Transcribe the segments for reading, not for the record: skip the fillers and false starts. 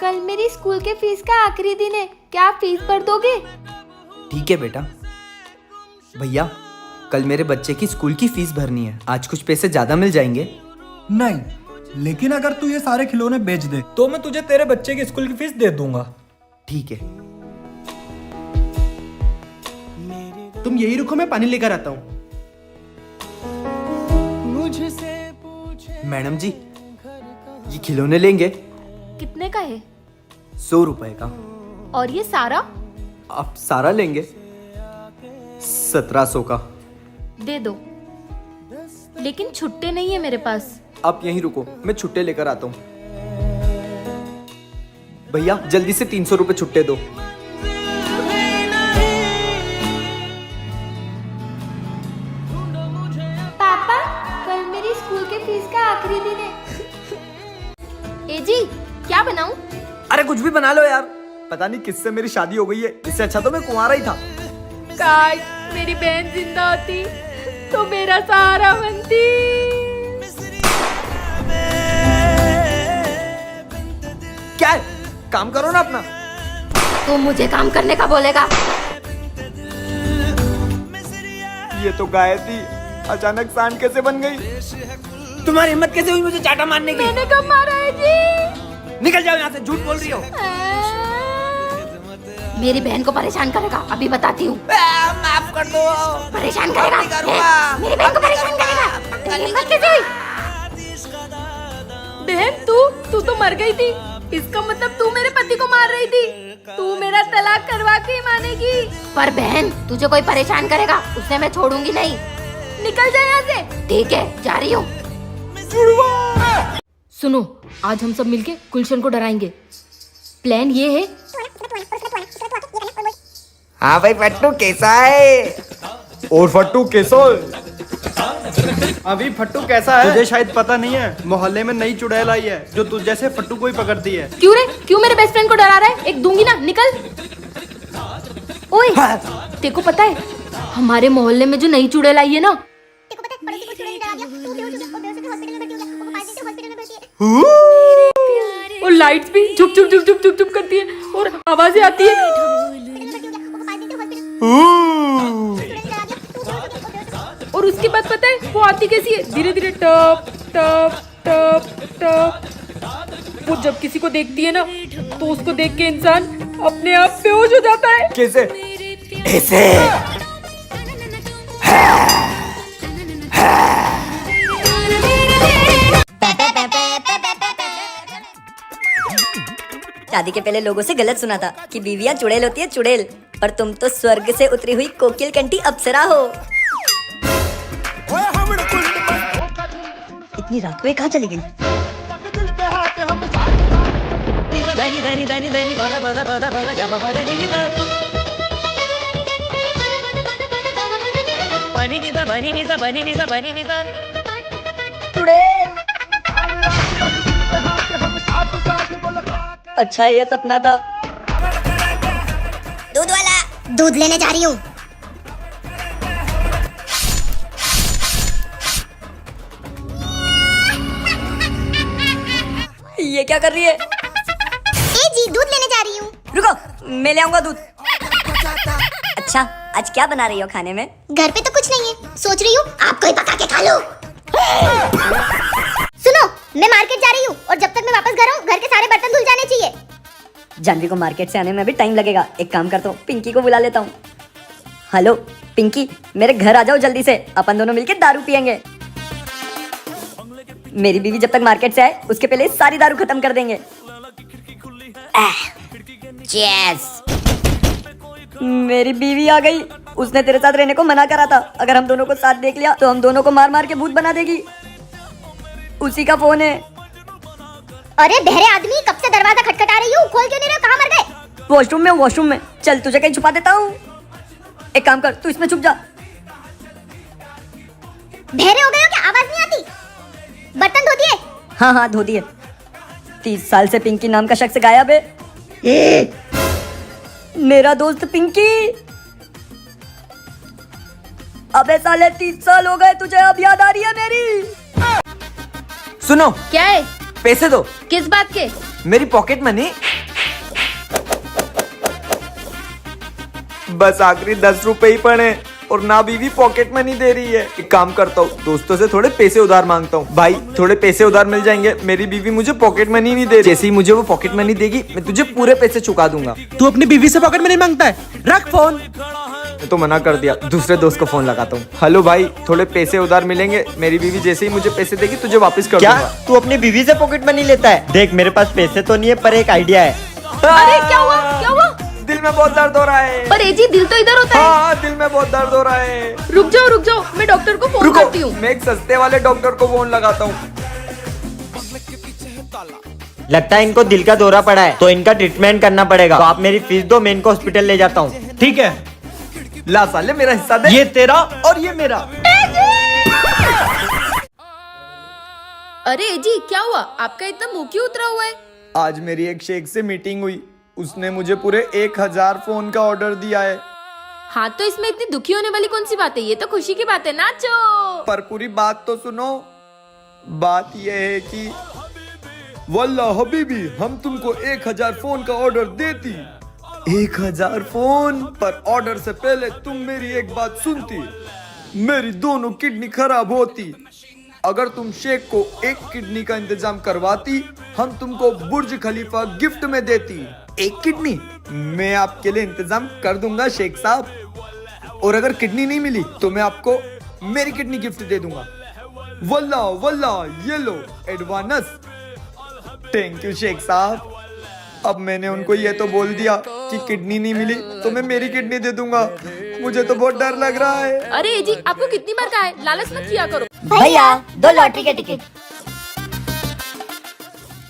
कल मेरी स्कूल के फीस का आखिरी दिन है, क्या आप फीस भर दोगे? ठीक है बेटा। भैया, कल मेरे बच्चे की स्कूल की फीस भरनी है, आज कुछ पैसे ज्यादा मिल जाएंगे? नहीं, लेकिन अगर तू ये सारे खिलौने बेच दे तो मैं तुझे तेरे बच्चे की स्कूल की फीस दे दूंगा। ठीक है। तुम यही रुको, मैं पानी लेकर आता हूँ। मैडम जी, ये खिलौने लेंगे? कितने का है? 100 रुपए का। और ये सारा? आप सारा लेंगे? 1700 का। दे दो, लेकिन छुट्टे नहीं है मेरे पास। आप यहीं रुको, मैं छुट्टे लेकर आता हूँ। भैया, जल्दी से 300 रुपए छुट्टे दो। पापा, कल मेरी स्कूल के फीस का आखिरी दिन है। ए जी, क्या बनाऊं? अरे कुछ भी बना लो यार, पता नहीं किससे मेरी शादी हो गई है, इससे अच्छा तो मैं कुंवारा ही था। काश मेरी बहन जिंदा होती तो मेरा सहारा बनती। क्या है? काम करो ना अपना। तू मुझे काम करने का बोलेगा? ये तो गाय थी, अचानक सांड कैसे बन गई? तुम्हारी हिम्मत कैसे हुई मुझे चाटा मारने की? मैंने कब मारा है जी? निकल जाओ यहाँ से, झूठ बोल रही हो। मेरी बहन को परेशान करेगा, अभी बताती हूँ। माफ कर दो। परेशान करेगा, मेरी बहन को परेशान करेगा। तेरी हिम्मत कैसे हुई? बहन, तू तो मर गई थी, इसका मतलब तू मेरे पति को मार रही थी। तू मेरा तलाक करवा के ही मानेगी। पर बहन, तुझे कोई परेशान करेगा, उसे मैं छोड़ूंगी नहीं। निकल जा यहाँ से। ठीक है, जा रही हूँ। सुनो, आज हम सब मिलके गुलशन को डराएंगे। प्लान ये है। हाँ भाई फट्टू कैसा है? और फट्टू कैसा है? अभी फट्टू कैसा है तुझे शायद पता नहीं है, मोहल्ले में नई चुड़ैल आई है जो तुझ जैसे फट्टू को ही पकड़ती है। क्यों रे, क्यों मेरे बेस्ट फ्रेंड को डरा रहा है? एक दूंगी ना, निकल। ओए, तेको पता है हमारे मोहल्ले में जो नई चुड़ैल आई है ना, और लाइट्स भी झुक झुक झुक झुक झुक झुक करती है और आवाजें आती है। और उसके बाद पता है वो आती कैसी है? धीरे धीरे, टप टप टप टप। वो जब किसी को देखती है ना तो उसको देख के इंसान अपने आप बेहोश हो जाता है। कैसे? ऐसे। शादी के पहले लोगों से गलत सुना था कि बीवियां चुड़ैल होती है, चुड़ैल। पर तुम तो स्वर्ग से उतरी हुई कोकिल कंठी अप्सरा हो। इतनी रात को ये कहाँ चली गई? अच्छा, ये सपना था। दूध वाला, दूध लेने जा रही हूँ। ये क्या कर रही है? ए जी, दूध लेने जा रही हूँ। रुको, मैं ले आऊंगा दूध। अच्छा, आज क्या बना रही हो खाने में? घर पे तो कुछ नहीं है, सोच रही हूँ आपको ही पका के खा लूं। सुनो, मैं मार्केट जा रही हूँ और जब तक मैं वापस घर आऊँ घर के सारे बर्तन धुल जाने चाहिए। जानवी को मार्केट से आने में अभी टाइम लगेगा। एक काम करता हूँ, पिंकी को बुला लेता हूँ। हेलो पिंकी, मेरे घर आ जाओ जल्दी से, अपन दोनों मिलके दारू पियेंगे। मेरी बीवी जब तक मार्केट से आए उसके पहले सारी दारू खत्म कर देंगे। चीयर्स। मेरी बीवी आ गई। उसने तेरे साथ रहने को मना करा था, अगर हम दोनों को साथ देख लिया तो हम दोनों को मार मार के भूत बना देगी। उसी का फोन है। अरे बहरे आदमी, कब से दरवाजा खटखटा रही हूँ, खोल क्यों नहीं रहे? कहाँ मर गए? वॉशरूम में, वॉशरूम में। चल तुझे कहीं छुपा देता हूँ। एक काम कर, तू इसमें छुप जा। बहरे हो गए हो क्या? आवाज नहीं आती? बर्तन धो दिए? हाँ हाँ, धो दिए। 30 साल से पिंकी नाम का शख्स गायब है। मेरा दोस्त पिंकी। अबे साले 30 साल हो गए तुझे, अब याद आ रही है मेरी? सुनो, क्या है? पैसे दो। किस बात के? मेरी पॉकेट मनी बस आखिरी 10 रुपए ही पड़े और ना बीवी पॉकेट मनी दे रही है। एक काम करता हूँ, दोस्तों से थोड़े पैसे उधार मांगता हूँ। भाई थोड़े पैसे उधार मिल जाएंगे, मेरी बीवी मुझे पॉकेट मनी नहीं दे रही। जैसे ही मुझे वो पॉकेट मनी देगी मैं तुझे पूरे पैसे चुका दूंगा। तू अपनी बीवी से पॉकेट मनी मांगता है? रख फोन। मैं तो मना कर दिया, दूसरे दोस्त को फोन लगाता हूँ। हेलो भाई, थोड़े पैसे उधार मिलेंगे, मेरी बीवी जैसे ही मुझे पैसे देगी तुझे वापस कर क्या दूंगा। तू अपनी बीवी से पॉकेट मनी लेता है? देख मेरे पास पैसे तो नहीं है पर एक आइडिया है। अरे क्या हुआ, क्या हुआ? दिल में बहुत दर्द हो रहा है। पर एजी दिल तो इधर होता है। हाँ, दिल में बहुत दर्द हो रहा है। रुक जाओ, मैं डॉक्टर को फोन रुको, करती हूँ। मैं एक सस्ते वाले डॉक्टर को फोन लगाता हूँ। लगता है इनको दिल का दौरा पड़ा है तो इनका ट्रीटमेंट करना पड़ेगा। तो आप मेरी फीस दो, मैं इनको हॉस्पिटल ले जाता हूँ। ठीक है, ला साले मेरा हिस्सा दे। ये तेरा और ये मेरा। अरे एजी क्या हुआ, आपका इतना मुंह क्यों उतरा हुआ है? आज मेरी एक शेख से मीटिंग हुई, उसने मुझे पूरे 1000 फोन का ऑर्डर दिया है। हाँ तो इसमें इतनी दुखी होने वाली कौन सी बात है, ये तो खुशी की बात है, नाचो। पर पूरी बात तो सुनो। बात यह है कि वल्लाह हबीबी, हम तुमको 1000 फोन का ऑर्डर देती। 1000 फोन पर ऑर्डर से पहले तुम मेरी एक बात सुनती, मेरी दोनों किडनी खराब होती। अगर तुम शेख को एक किडनी का इंतजाम करवाती, हम तुमको बुर्ज खलीफा गिफ्ट में देती। एक किडनी मैं आपके लिए इंतजाम कर दूंगा शेख साहब, और अगर किडनी नहीं मिली तो मैं आपको मेरी किडनी गिफ्ट दे दूंगा। वल्लाह वल्लाह, ये लो एडवांस। थैंक यू शेख साहब। अब मैंने उनको ये तो बोल दिया कि किडनी नहीं मिली तो मैं मेरी किडनी दे दूंगा। मुझे तो बहुत डर लग रहा है। अरे एजी आपको कितनी बार कहा है, लालच मत किया करो। भैया 2 लॉटरी के टिकट।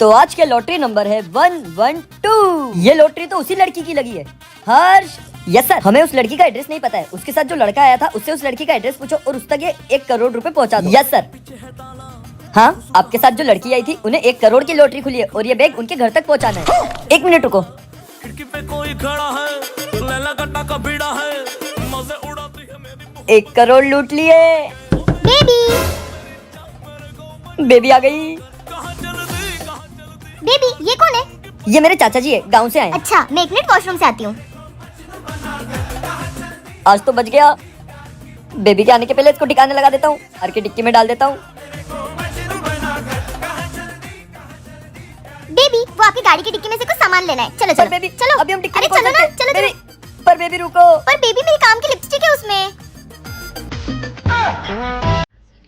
तो आज के लॉटरी नंबर है 112। ये लॉटरी तो उसी लड़की की लगी है, हर्ष। यस सर, हमें उस लड़की का एड्रेस नहीं पता है। उसके साथ जो लड़का आया था उससे उस लड़की का एड्रेस पूछो और उस तक ये 1 करोड़ रुपए पहुंचा दो। Yes sir. हाँ, आपके साथ जो लड़की आई थी उन्हें 1 करोड़ की लॉटरी खुली है और ये बैग उनके घर तक पहुंचाना है। 1 मिनट रुको। 1 करोड़ लूट लिए। बेबी बेबी आ गई। बेबी ये कौन है? ये मेरे चाचा जी है, गांव से आए हैं। अच्छा, मैं 1 मिनट वॉशरूम से आती हूँ। आज तो बच गया। बेबी के आने के पहले इसको ठिकाने लगा देता हूँ, हर की टिक्की में डाल देता हूँ। बेबी वो आपकी गाड़ी की डिक्की में से कुछ सामान लेना है। चलो पर चलो बेबी चलो, अभी हम टिक्की अरे नहीं खोल चलो ना, सकते। चलो बेबी, चलो। पर बेबी रुको। पर बेबी मेरे काम की लिपस्टिक है उसमें।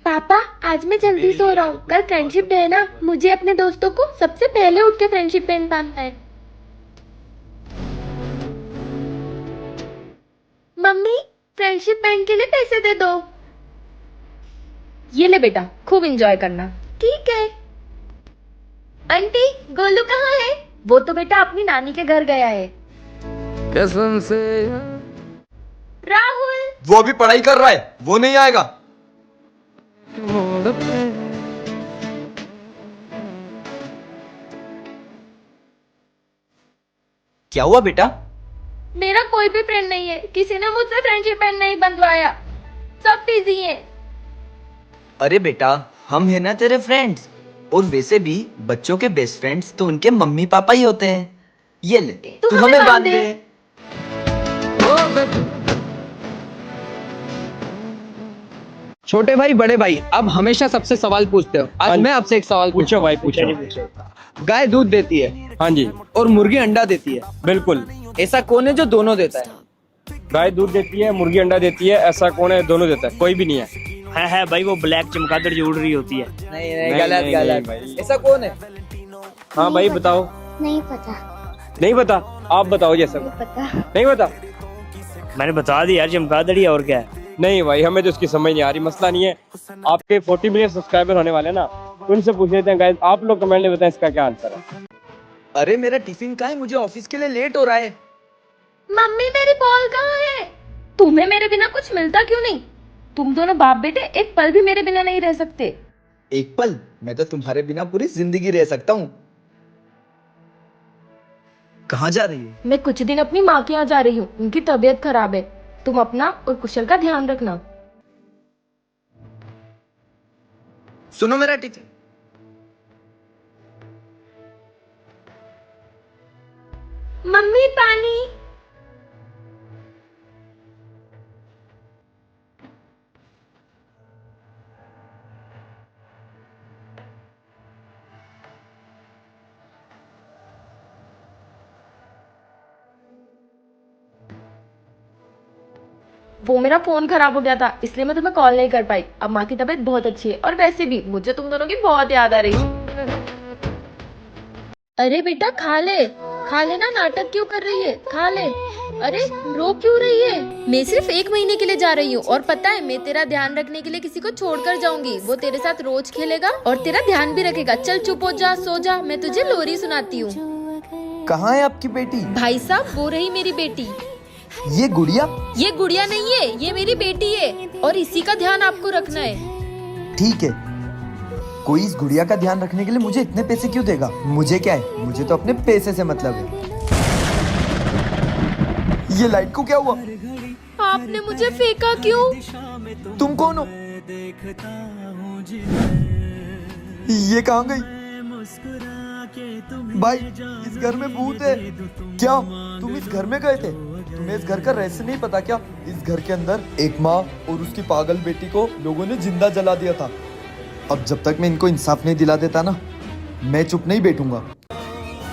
पापा आज मैं जल्दी सो रहा हूँ, कल फ्रेंडशिप डे है ना, मुझे अपने दोस्तों को सबसे पहले उठ के फ्रेंडशिप बैंड बांधना है। मम्मी फ्रेंडशिप बैंड के लिए पैसे दे दो। ये ले बेटा, खूब एंजॉय करना। ठीक है। आंटी गोलू कहाँ है? वो तो बेटा अपनी नानी के घर गया है। कसम से। राहुल वो अभी पढ़ाई कर रहा है, वो नहीं आएगा। क्या हुआ बेटा? मेरा कोई भी फ्रेंड नहीं है, किसी ने मुझसे फ्रेंडशिप बैंड नहीं बंधवाया, सब बिजी हैं। अरे बेटा, हम है ना तेरे फ्रेंड्स, और वैसे भी बच्चों के बेस्ट फ्रेंड्स तो उनके मम्मी पापा ही होते हैं। ये ले, तू हमें बांध दे। छोटे भाई बड़े भाई, अब हमेशा सबसे सवाल पूछते हो। आज मैं आपसे एक सवाल पूछो भाई, पूछो। गाय दूध देती है, हाँ जी, और मुर्गी अंडा देती है। बिल्कुल। ऐसा कौन है जो दोनों देता है? गाय दूध देती है, मुर्गी अंडा देती है, ऐसा कौन है दोनों देता है? कोई भी नहीं है। है भाई, वो ब्लैक चमगादड़ जो उड़ रही होती है। नहीं नहीं, गलत नहीं, गलत भाई। ऐसा कौन है? हाँ भाई बताओ। नहीं पता। नहीं पता? आप बताओ जैसा। पता। नहीं पता? मैंने बता दिया यार, चमगादड़ ही, और क्या है। नहीं भाई, हमें तो उसकी समझ नहीं आ रही। मसला नहीं है, आपके 40 मिलियन सब्सक्राइबर होने वाले ना, उनसे पूछ लेते हैं। गाइस आप लोग कमेंट में बताएं इसका क्या आंसर है। अरे मेरा टिफिन कहाँ है? मुझे ऑफिस के लिए लेट हो रहा है। मम्मी मेरी बॉल कहाँ है? तुम्हें मेरे बिना कुछ मिलता क्यों नहीं? तुम दोनों बाप बेटे एक पल भी मेरे बिना नहीं रह सकते। एक पल? मैं तो तुम्हारे बिना पूरी जिंदगी रह सकता हूँ। कहाँ जा रही है? मैं कुछ दिन अपनी माँ के यहाँ जा रही हूँ, उनकी तबीयत खराब है। तुम अपना और कुशल का ध्यान रखना। सुनो मेरा टिफिन। मम्मी पानी। वो मेरा फोन खराब हो गया था इसलिए मैं तुम्हें कॉल नहीं कर पाई। अब माँ की तबीयत बहुत अच्छी है और वैसे भी मुझे तुम दोनों की बहुत याद आ रही है। अरे बेटा खा ले ना, नाटक क्यों कर रही है, खा ले। अरे रो क्यों रही है? मैं सिर्फ 1 महीने के लिए जा रही हूँ और पता है मैं तेरा ध्यान रखने के लिए किसी को छोड़कर जाऊंगी। वो तेरे साथ रोज खेलेगा और तेरा ध्यान भी रखेगा। चल चुप हो जा, सो जा, मैं तुझे लोरी सुनाती हूँ। कहाँ है आपकी बेटी? भाई साहब वो रही मेरी बेटी। ये गुड़िया? ये गुड़िया नहीं है, ये मेरी बेटी है और इसी का ध्यान आपको रखना है। ठीक है, कोई इस गुड़िया का ध्यान रखने के लिए मुझे इतने पैसे क्यों देगा? मुझे क्या है, मुझे तो अपने पैसे से मतलब है। ये लाइट को क्या हुआ? आपने मुझे फेंका क्यों? तुम कौन हो? ये कहाँ गई? भाई इस घर में भूत है क्या? तुम इस घर में गए थे? तुम्हें इस घर का रहस्य नहीं पता क्या? इस घर के अंदर एक माँ और उसकी पागल बेटी को लोगों ने जिंदा जला दिया था। अब जब तक मैं इनको इंसाफ नहीं दिला देता ना, मैं चुप नहीं बैठूंगा।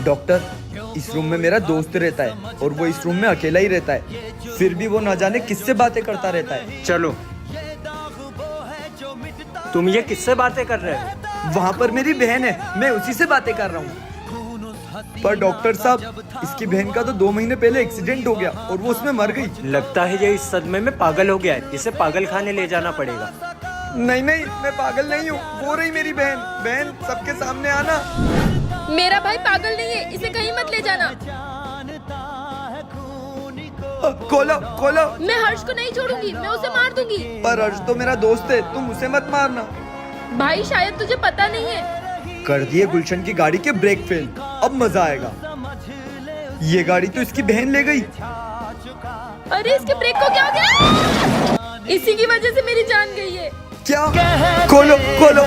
डॉक्टर, इस रूम में मेरा दोस्त रहता है और वो इस रूम में अकेला ही रहता है, फिर भी वो न जाने किससे बातें करता रहता है। चलो, तुम ये किससे बातें कर रहे हो? वहाँ पर मेरी बहन है, मैं उसी से बातें कर रहा हूँ। पर डॉक्टर साहब, इसकी बहन का तो 2 महीने पहले एक्सीडेंट हो गया और वो उसमें मर गई। लगता है ये इस सदमे में पागल हो गया है, इसे पागल खाने ले जाना पड़ेगा। नहीं नहीं, मैं पागल नहीं हूँ, वो रही मेरी बहन। बहन सबके सामने आना। मेरा भाई पागल नहीं है, इसे कहीं मत ले जाना। खोलो खोलो। मैं हर्ष को नहीं छोड़ूंगी, मैं उसे मार दूंगी। पर हर्ष तो मेरा दोस्त है, तुम उसे मत मारना। भाई शायद तुझे पता नहीं है। कर दिए गुलशन की गाड़ी के ब्रेक फेल, अब मजा आएगा। ये गाड़ी तो इसकी बहन ले गई। अरे इसके ब्रेक को क्या हो गया? इसी की वजह से मेरी जान गई है। क्या? खोलो खोलो।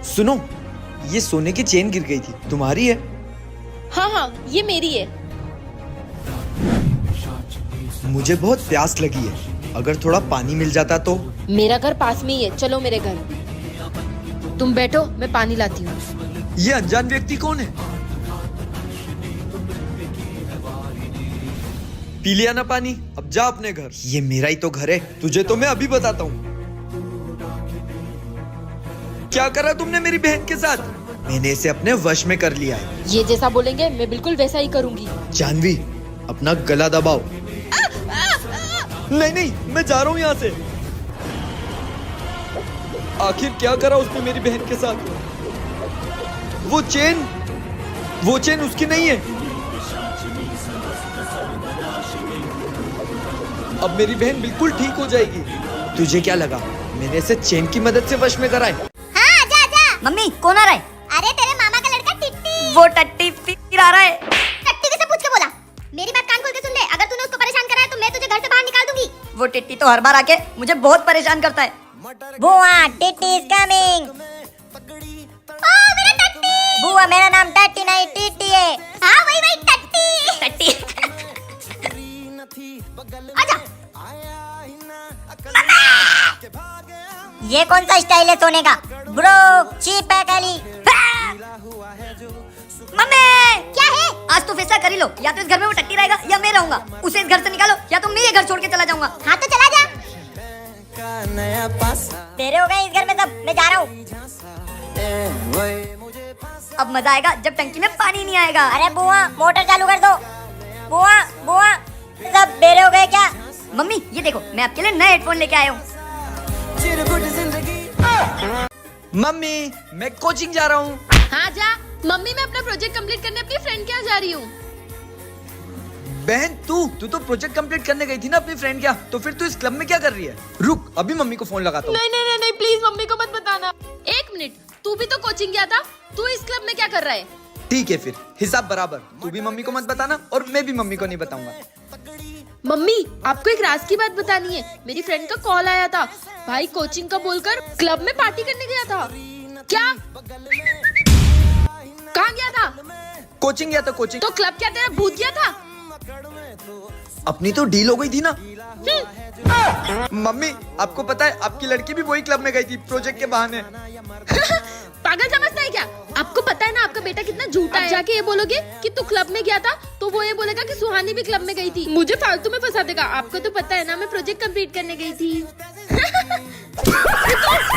सुनो, ये सोने की चेन गिर गई थी, तुम्हारी है? हाँ, ये मेरी है। मुझे बहुत प्यास लगी है, अगर थोड़ा पानी मिल जाता तो। मेरा घर पास में ही है, चलो मेरे घर। तुम बैठो, मैं पानी लाती हूँ। ये अनजान व्यक्ति कौन है? पी लिया ना पानी, अब जा अपने घर। ये मेरा ही तो घर है, तुझे तो मैं अभी बताता हूँ। क्या करा तुमने मेरी बहन के साथ? मैंने इसे अपने वश में कर लिया है। ये जैसा बोलेंगे मैं बिल्कुल वैसा ही करूंगी। जानवी, अपना गला दबाओ। नहीं नहीं, मैं जा रहा हूँ यहाँ से। आखिर क्या करा उसने मेरी बहन के साथ? वो चेन उसकी नहीं है। अब मेरी बहन बिल्कुल ठीक हो जाएगी। तुझे क्या लगा मैंने इसे चेन की मदद से वश में कराए? हाँ, आजा आजा। मम्मी कौन आ रहा है? अरे तेरे मामा का लड़का टिट्टी। वो टट्टी फिर आ रहा है। टट्टी से पूछ के बोला। मेरी बात कान खोल के सुन ले, अगर तूने उसको परेशान करा है तो मैं तुझे घर से बाहर निकाल दूंगी। वो टिट्टी तो हर बार आके मुझे बहुत परेशान करता है। बुआ, टिट्टी इज कमिंग। ओ मेरा टट्टी। बुआ, मेरा नाम टट्टी नहीं टिट्टी है। हाँ वही टट्टी। आजा। ये कौन सा स्टाइल है सोने का? ब्रो, चीप है काली। मम्मी क्या है? आज तो फैसला कर ही लो, या तो इस घर में वो टट्टी रहेगा या मैं रहूंगा। उसे इस घर से निकालो या तो मैं ये घर छोड़ के चला जाऊंगा। हाँ तो चला जा। तेरे हो गए इस घर में सब, मैं जा रहा हूँ। अब मजा आएगा जब टंकी में पानी नहीं आएगा। अरे बुआ, मोटर चालू कर दो। बुआ, सब बेरे हो गए क्या? मम्मी ये देखो, मैं आपके लिए नए हेडफोन लेके आया हूँ। मम्मी, मैं कोचिंग जा रहा हूँ। हाँ जा। मम्मी मैं अपना प्रोजेक्ट कंप्लीट करने अपनी फ्रेंड के यहाँ जा रही हूँ। बहन तू तो प्रोजेक्ट कंप्लीट करने गई थी ना अपनी फ्रेंड क्या? तो फिर तू इस क्लब में क्या कर रही है? रुक, अभी मम्मी को फोन लगाता हूँ। नहीं प्लीज मम्मी को मत बताना। 1 मिनट, तू भी तो कोचिंग गया था, तू इस क्लब में क्या कर रहा है? ठीक है फिर, हिसाब बराबर। तू भी मम्मी को मत बताना और मैं भी मम्मी को नहीं बताऊंगा। मम्मी आपको एक राज की बात बतानी है। मेरी फ्रेंड का कॉल आया था, भाई कोचिंग का बोलकर क्लब में पार्टी करने गया था। क्या? कहाँ गया था? कोचिंग गया था, कोचिंग। तो क्लब क्या तेरा भूत गया था? अपनी तो डील हो गई थी ना। मम्मी आपको पता है आपकी लड़की भी वही क्लब में गई थी प्रोजेक्ट के बहाने। पागल समझता है क्या? आपको पता है ना आपका बेटा कितना झूठा है। जाके ये बोलोगे कि तू क्लब में गया था तो वो ये बोलेगा कि सुहानी भी क्लब में गई थी, मुझे फालतू में फंसा देगा। आपको तो पता है ना मैं प्रोजेक्ट कंप्लीट करने गई थी।